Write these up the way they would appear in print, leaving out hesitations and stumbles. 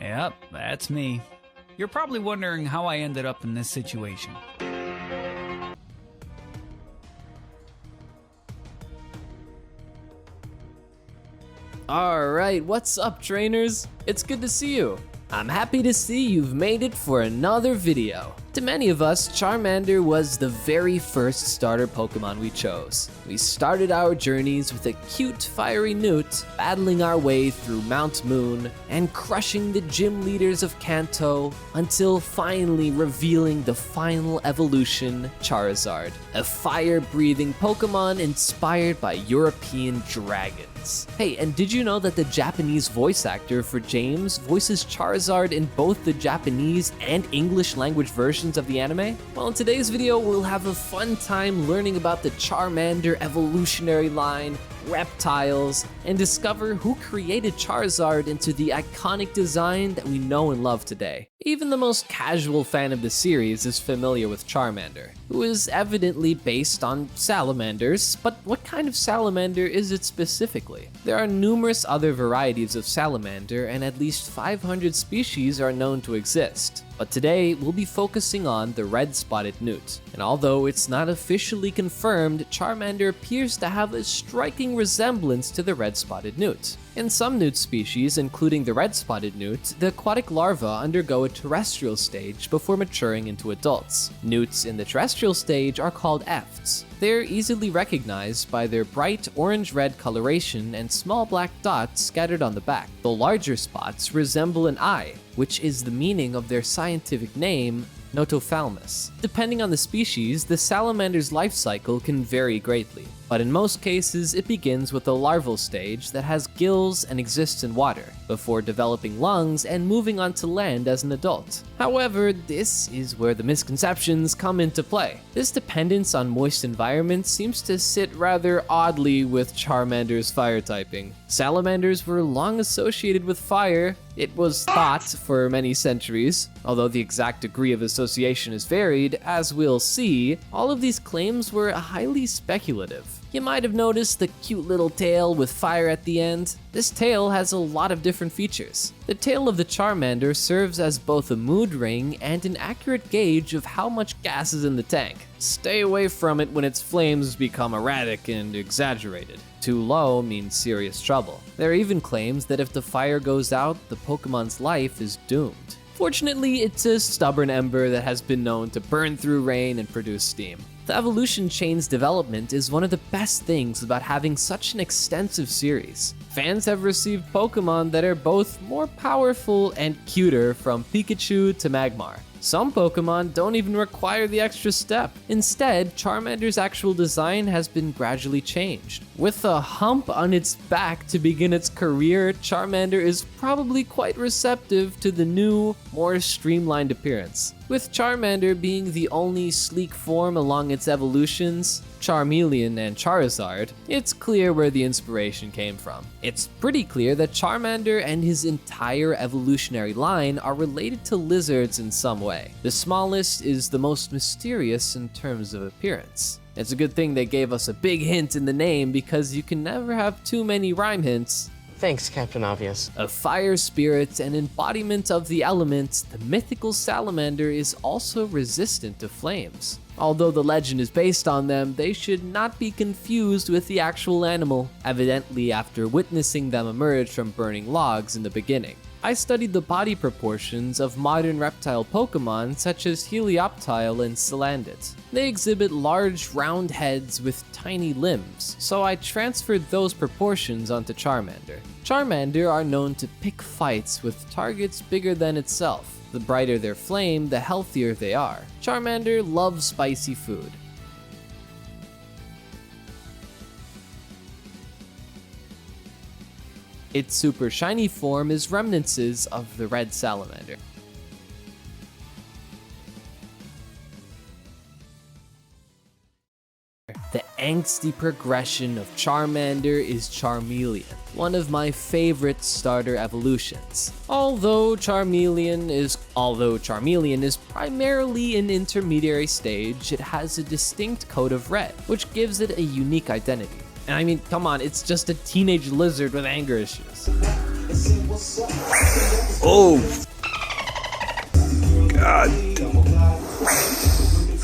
Yep, that's me. You're probably wondering how I ended up in this situation. Alright, what's up trainers? It's good to see you. I'm happy to see you've made it for another video. To many of us, Charmander was the very first starter Pokemon we chose. We started our journeys with a cute, fiery newt, battling our way through Mount Moon, and crushing the gym leaders of Kanto, until finally revealing the final evolution, Charizard, a fire-breathing Pokemon inspired by European dragons. Hey, and did you know that the Japanese voice actor for James voices Charizard in both the Japanese and English language versions of the anime? Well, in today's video, we'll have a fun time learning about the Charmander evolutionary line, reptiles, and discover who created Charizard into the iconic design that we know and love today. Even the most casual fan of the series is familiar with Charmander, who is evidently based on salamanders, but what kind of salamander is it specifically? There are numerous other varieties of salamander, and at least 500 species are known to exist. But today, we'll be focusing on the red-spotted newt. And although it's not officially confirmed, Charmander appears to have a striking resemblance to the red-spotted newt. In some newt species, including the red-spotted newt, the aquatic larvae undergo a terrestrial stage before maturing into adults. Newts in the terrestrial stage are called efts. They're easily recognized by their bright orange-red coloration and small black dots scattered on the back. The larger spots resemble an eye, which is the meaning of their scientific name, Notophthalmus. Depending on the species, the salamander's life cycle can vary greatly, but in most cases it begins with a larval stage that has gills and exists in water, before developing lungs and moving on to land as an adult. However, this is where the misconceptions come into play. This dependence on moist environments seems to sit rather oddly with Charmander's fire typing. Salamanders were long associated with fire, it was thought, for many centuries. Although the exact degree of association is varied, as we'll see, all of these claims were highly speculative. You might have noticed the cute little tail with fire at the end. This tail has a lot of different features. The tail of the Charmander serves as both a mood ring and an accurate gauge of how much gas is in the tank. Stay away from it when its flames become erratic and exaggerated. Too low means serious trouble. There are even claims that if the fire goes out, the Pokemon's life is doomed. Fortunately, it's a stubborn ember that has been known to burn through rain and produce steam. The evolution chain's development is one of the best things about having such an extensive series. Fans have received Pokemon that are both more powerful and cuter, from Pikachu to Magmar. Some Pokemon don't even require the extra step. Instead, Charmander's actual design has been gradually changed. With a hump on its back to begin its career, Charmander is probably quite receptive to the new, more streamlined appearance. With Charmander being the only sleek form along its evolutions, Charmeleon and Charizard, it's clear where the inspiration came from. It's pretty clear that Charmander and his entire evolutionary line are related to lizards in some way. The smallest is the most mysterious in terms of appearance. It's a good thing they gave us a big hint in the name, because you can never have too many rhyme hints. Thanks, Captain Obvious. A fire spirit and embodiment of the elements, the mythical salamander is also resistant to flames. Although the legend is based on them, they should not be confused with the actual animal, evidently after witnessing them emerge from burning logs in the beginning. I studied the body proportions of modern reptile Pokemon such as Helioptile and Salandit. They exhibit large round heads with tiny limbs, so I transferred those proportions onto Charmander. Charmander are known to pick fights with targets bigger than itself. The brighter their flame, the healthier they are. Charmander loves spicy food. Its super shiny form is remnants of the red salamander. The angsty progression of Charmander is Charmeleon, one of my favorite starter evolutions. Although Charmeleon is primarily an intermediary stage, it has a distinct coat of red, which gives it a unique identity. And I mean, come on, it's just a teenage lizard with anger issues. Oh. God.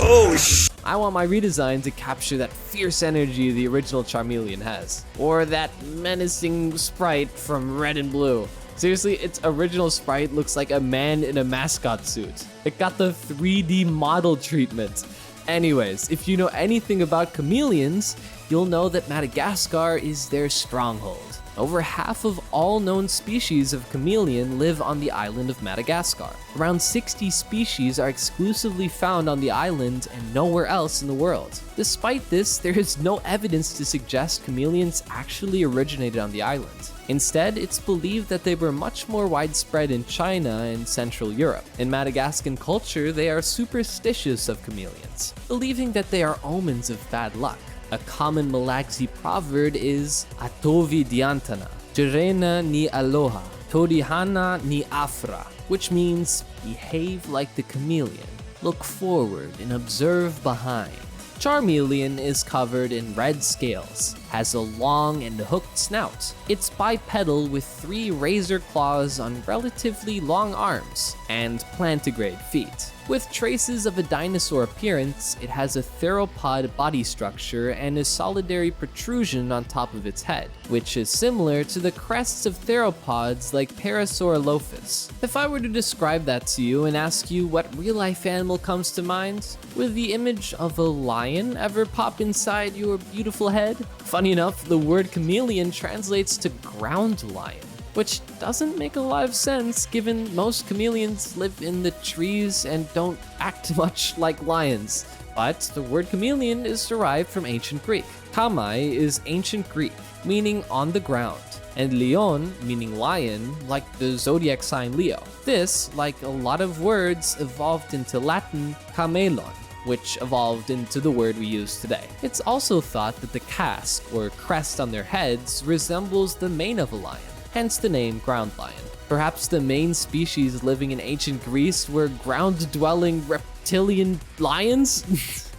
Oh, I want my redesign to capture that fierce energy the original Charmeleon has. Or that menacing sprite from Red and Blue. Seriously, its original sprite looks like a man in a mascot suit. It got the 3D model treatment. Anyways, if you know anything about chameleons, you'll know that Madagascar is their stronghold. Over half of all known species of chameleon live on the island of Madagascar. Around 60 species are exclusively found on the island and nowhere else in the world. Despite this, there is no evidence to suggest chameleons actually originated on the island. Instead, it's believed that they were much more widespread in China and Central Europe. In Madagascan culture, they are superstitious of chameleons, believing that they are omens of bad luck. A common Malagasy proverb is Atovi diantana, Jirena ni aloha, Torihana ni afra, which means behave like the chameleon, look forward and observe behind. Charmeleon is covered in red scales, has a long and hooked snout. It's bipedal with 3 razor claws on relatively long arms, and plantigrade feet. With traces of a dinosaur appearance, it has a theropod body structure and a solitary protrusion on top of its head, which is similar to the crests of theropods like Parasaurolophus. If I were to describe that to you and ask you what real-life animal comes to mind, would the image of a lion ever pop inside your beautiful head? Funny enough, the word chameleon translates to ground lion, which doesn't make a lot of sense given most chameleons live in the trees and don't act much like lions. But the word chameleon is derived from ancient Greek. Chamai is ancient Greek, meaning on the ground, and leon, meaning lion, like the zodiac sign Leo. This, like a lot of words, evolved into Latin camelon, which evolved into the word we use today. It's also thought that the casque, or crest on their heads, resembles the mane of a lion, hence the name ground lion. Perhaps the main species living in ancient Greece were ground-dwelling reptilian lions?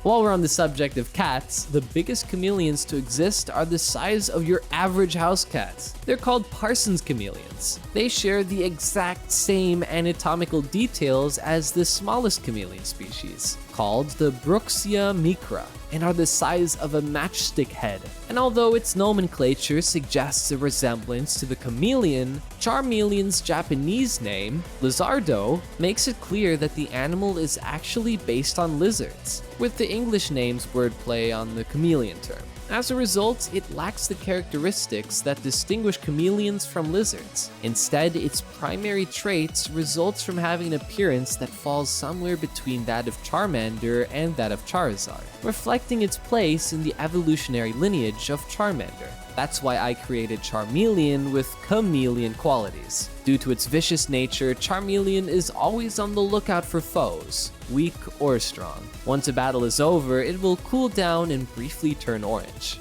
While we're on the subject of cats, the biggest chameleons to exist are the size of your average house cat. They're called Parsons chameleons. They share the exact same anatomical details as the smallest chameleon species, called the Bruxia micra, and are the size of a matchstick head. And although its nomenclature suggests a resemblance to the chameleon, Charmeleon's Japanese name, Lizardo, makes it clear that the animal is actually based on lizards, with the English name's wordplay on the chameleon term. As a result, it lacks the characteristics that distinguish chameleons from lizards. Instead, its primary traits results from having an appearance that falls somewhere between that of Charmander and that of Charizard, reflecting its place in the evolutionary lineage of Charmander. That's why I created Charmeleon with chameleon qualities. Due to its vicious nature, Charmeleon is always on the lookout for foes, weak or strong. Once a battle is over, it will cool down and briefly turn orange.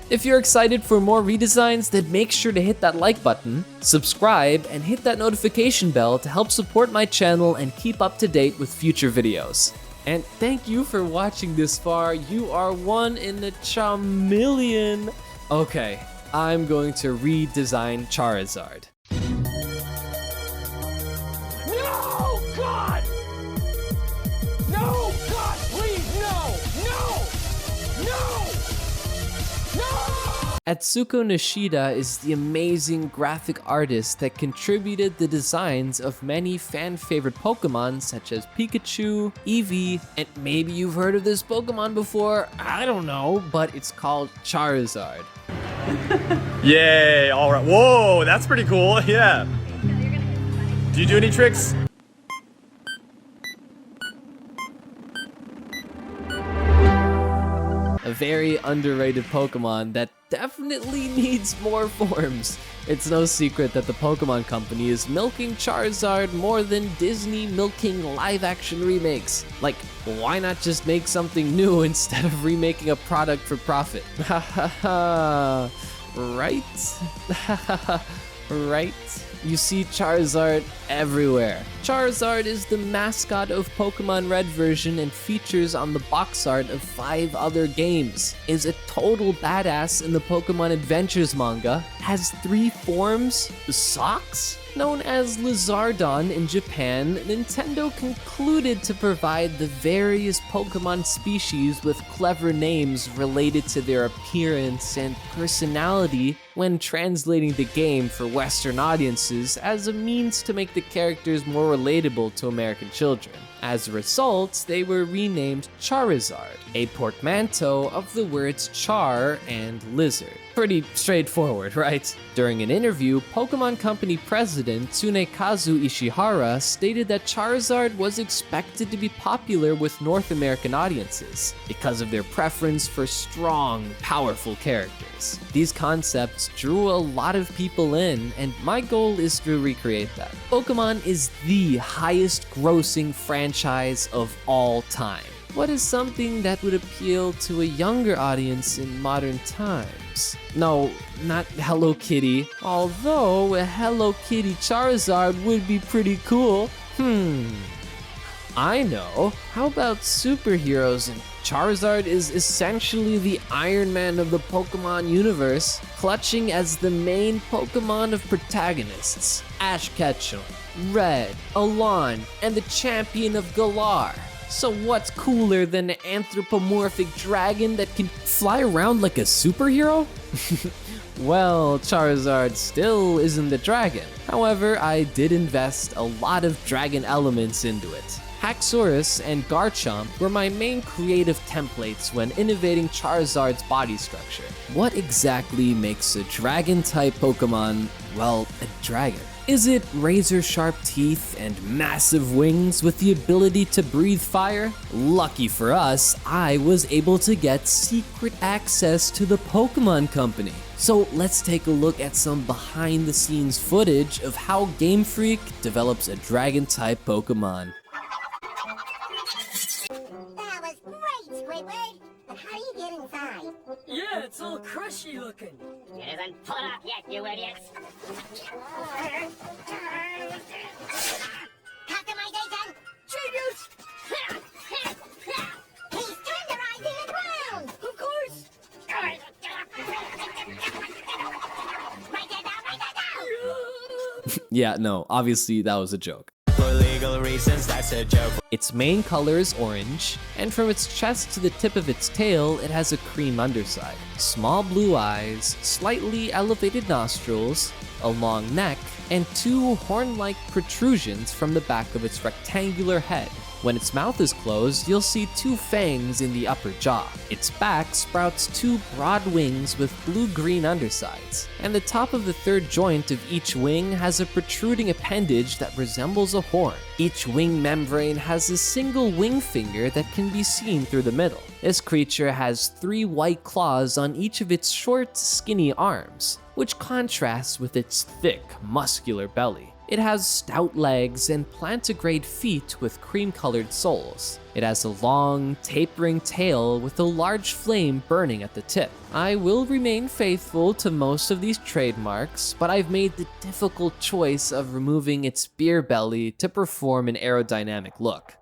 If you're excited for more redesigns, then make sure to hit that like button, subscribe, and hit that notification bell to help support my channel and keep up to date with future videos. And thank you for watching this far. You are one in a Charmeleon. Okay, I'm going to redesign Charizard. No, God! No, God, please, no! No! No! Atsuko Nishida is the amazing graphic artist that contributed the designs of many fan-favorite Pokemon such as Pikachu, Eevee, and maybe you've heard of this Pokemon before, I don't know, but it's called Charizard. Yay, alright. Whoa, that's pretty cool, yeah. Do you do any tricks? a very underrated Pokemon that definitely needs more forms. It's no secret that the Pokemon Company is milking Charizard more than Disney milking live-action remakes. Like, why not just make something new instead of remaking a product for profit? Ha ha ha. Right? Right? You see Charizard everywhere. Charizard is the mascot of Pokemon Red version and features on the box art of 5 other games. Is a total badass in the Pokemon Adventures manga. Has 3 forms. Socks? Known as Lizardon in Japan, Nintendo concluded to provide the various Pokemon species with clever names related to their appearance and personality when translating the game for Western audiences as a means to make the characters more relatable to American children. As a result, they were renamed Charizard, a portmanteau of the words char and lizard. Pretty straightforward, right? During an interview, Pokemon Company president Tsunekazu Ishihara stated that Charizard was expected to be popular with North American audiences because of their preference for strong, powerful characters. These concepts drew a lot of people in, and my goal is to recreate that. Pokemon is the highest grossing franchise of all time. What is something that would appeal to a younger audience in modern times? No, not Hello Kitty. Although a Hello Kitty Charizard would be pretty cool. I know. How about superheroes? And Charizard is essentially the Iron Man of the Pokemon universe, clutching as the main Pokemon of protagonists. Ash Ketchum, Red, Alon, and the champion of Galar. So what's cooler than an anthropomorphic dragon that can fly around like a superhero? Well, Charizard still isn't the dragon. However, I did invest a lot of dragon elements into it. Haxorus and Garchomp were my main creative templates when innovating Charizard's body structure. What exactly makes a dragon-type Pokemon, well, a dragon? Is it razor-sharp teeth and massive wings with the ability to breathe fire? Lucky for us, I was able to get secret access to the Pokemon Company. So let's take a look at some behind-the-scenes footage of how Game Freak develops a dragon-type Pokemon. That was great, Squidward! But how do you get inside? Yeah, it's all crushy looking. It isn't put up yet, you idiots! Customization! Genius! He's tenderizing the ground! Of course! Write that down, write that down! Yeah, no, obviously that was a joke. For legal reasons, that's a joke. Its main color is orange, and from its chest to the tip of its tail, it has a cream underside. Small blue eyes, slightly elevated nostrils, a long neck, and 2 horn-like protrusions from the back of its rectangular head. When its mouth is closed, you'll see 2 fangs in the upper jaw. Its back sprouts 2 broad wings with blue-green undersides, and the top of the 3rd joint of each wing has a protruding appendage that resembles a horn. Each wing membrane has a single wing finger that can be seen through the middle. This creature has 3 white claws on each of its short, skinny arms, which contrasts with its thick, muscular belly. It has stout legs and plantigrade feet with cream-colored soles. It has a long, tapering tail with a large flame burning at the tip. I will remain faithful to most of these trademarks, but I've made the difficult choice of removing its beer belly to perform an aerodynamic look.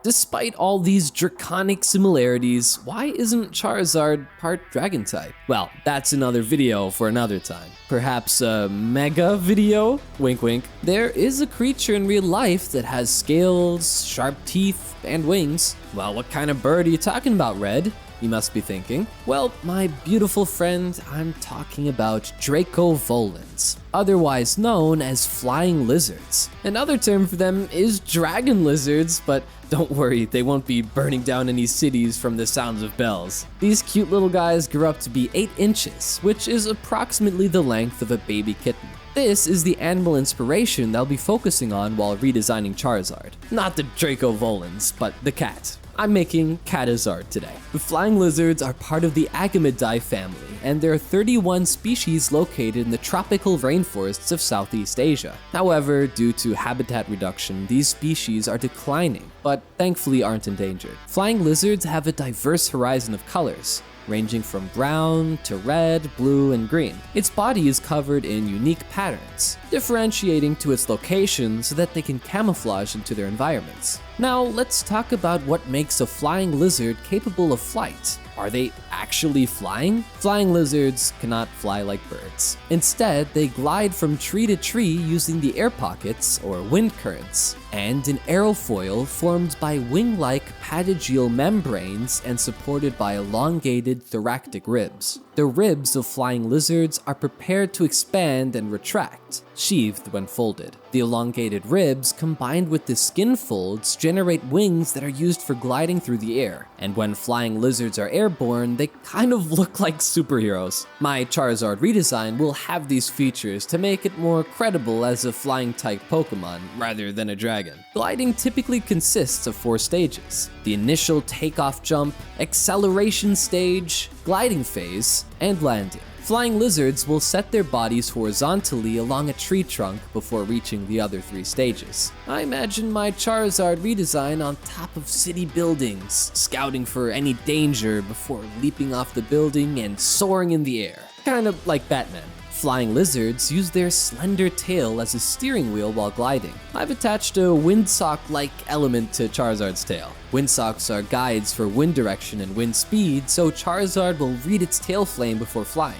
Despite all these draconic similarities, why isn't Charizard part dragon type? Well, that's another video for another time. Perhaps a mega video? Wink wink. There is a creature in real life that has scales, sharp teeth, and wings. Well, what kind of bird are you talking about, Red? You must be thinking. Well, my beautiful friend, I'm talking about Dracovolans, otherwise known as flying lizards. Another term for them is dragon lizards, but don't worry, they won't be burning down any cities from the sounds of bells. These cute little guys grow up to be 8 inches, which is approximately the length of a baby kitten. This is the animal inspiration they'll be focusing on while redesigning Charizard. Not the Dracovolans, but the cat. I'm making Charizard today. The flying lizards are part of the Agamidae family, and there are 31 species located in the tropical rainforests of Southeast Asia. However, due to habitat reduction, these species are declining, but thankfully aren't endangered. Flying lizards have a diverse horizon of colors, ranging from brown to red, blue, and green. Its body is covered in unique patterns, differentiating to its location so that they can camouflage into their environments. Now, let's talk about what makes a flying lizard capable of flight. Are they actually flying? Flying lizards cannot fly like birds. Instead, they glide from tree to tree using the air pockets, or wind currents, and an aerofoil formed by wing-like patagial membranes and supported by elongated thoracic ribs. The ribs of flying lizards are prepared to expand and retract, sheathed when folded. The elongated ribs combined with the skin folds generate wings that are used for gliding through the air, and when flying lizards are airborne, they kind of look like superheroes. My Charizard redesign will have these features to make it more credible as a flying type Pokémon rather than a dragon. Gliding typically consists of 4 stages: the initial takeoff jump, acceleration stage, gliding phase, and landing. Flying lizards will set their bodies horizontally along a tree trunk before reaching the other 3 stages. I imagine my Charizard redesign on top of city buildings, scouting for any danger before leaping off the building and soaring in the air. Kind of like Batman. Flying lizards use their slender tail as a steering wheel while gliding. I've attached a windsock-like element to Charizard's tail. Windsocks are guides for wind direction and wind speed, so Charizard will read its tail flame before flying.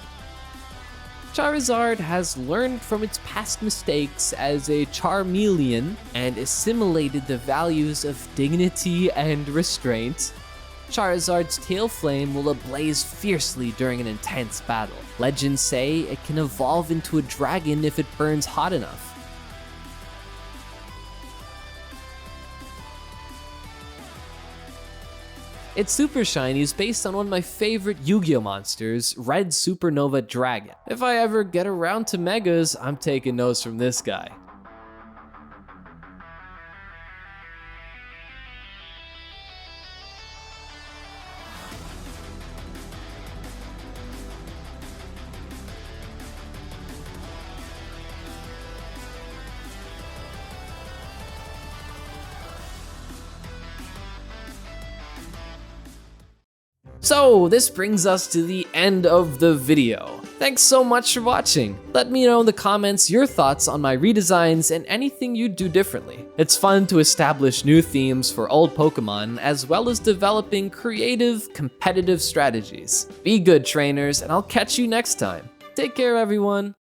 Charizard has learned from its past mistakes as a Charmeleon and assimilated the values of dignity and restraint. Charizard's tail flame will ablaze fiercely during an intense battle. Legends say it can evolve into a dragon if it burns hot enough. Its super shiny is based on one of my favorite Yu-Gi-Oh monsters, Red Supernova Dragon. If I ever get around to Megas, I'm taking notes from this guy. So this brings us to the end of the video. Thanks so much for watching. Let me know in the comments your thoughts on my redesigns and anything you'd do differently. It's fun to establish new themes for old Pokemon, as well as developing creative, competitive strategies. Be good, trainers, and I'll catch you next time. Take care, everyone.